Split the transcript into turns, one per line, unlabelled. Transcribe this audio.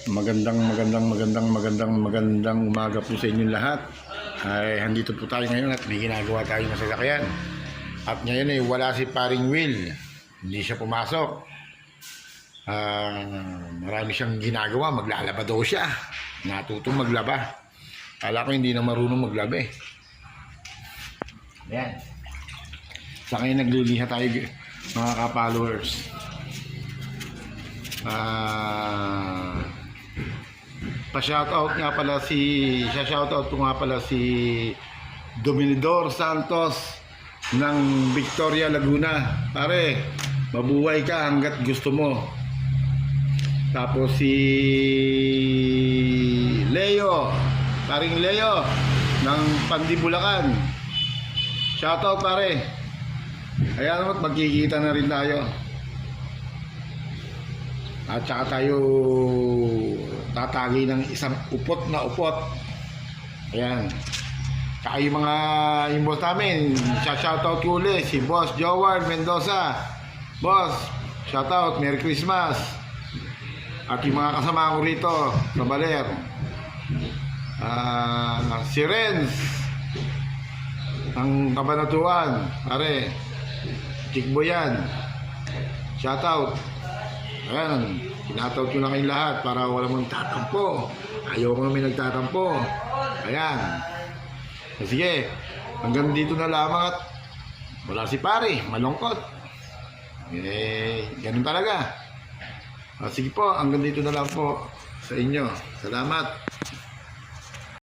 Magandang umaga po sa inyong lahat. Ay, andito po tayo ngayon at may ginagawa tayo na sasakyan. At ngayon ay wala si paring Will. Hindi siya pumasok. Marami siyang ginagawa. Maglalaba daw siya. Natutong maglaba. Kala ko hindi na marunong maglaba eh. Ayan. Sa ngayon nagliliha tayo mga ka-followers. Pa-shoutout nga pala shoutout ko nga pala si Dominidor Santos ng Victoria, Laguna. Pare, mabuhay ka hanggat gusto mo. Tapos si Leo, paring Leo ng Pandibulacan. Shoutout pare. Ayan naman, magkikita na rin tayo. At saka tayo tatagi ng isang upot na upot. Ayan. Saka yung mga boss namin, shoutout ko ulit si Boss Joward Mendoza. Boss, shoutout, Merry Christmas. At yung mga kasama ko rito sa Baler, si Renz ng Kabanatuan, pare, Chikbo yan. Shoutout. Ayan, tinatawag ko na kayong lahat para wala mong tatampo. Ayaw ko namin nagtatampo. Ayan. Sige, hanggang dito na lamang at wala si pare, malungkot. Ganun talaga. Sige po, hanggang dito na lang po sa inyo. Salamat.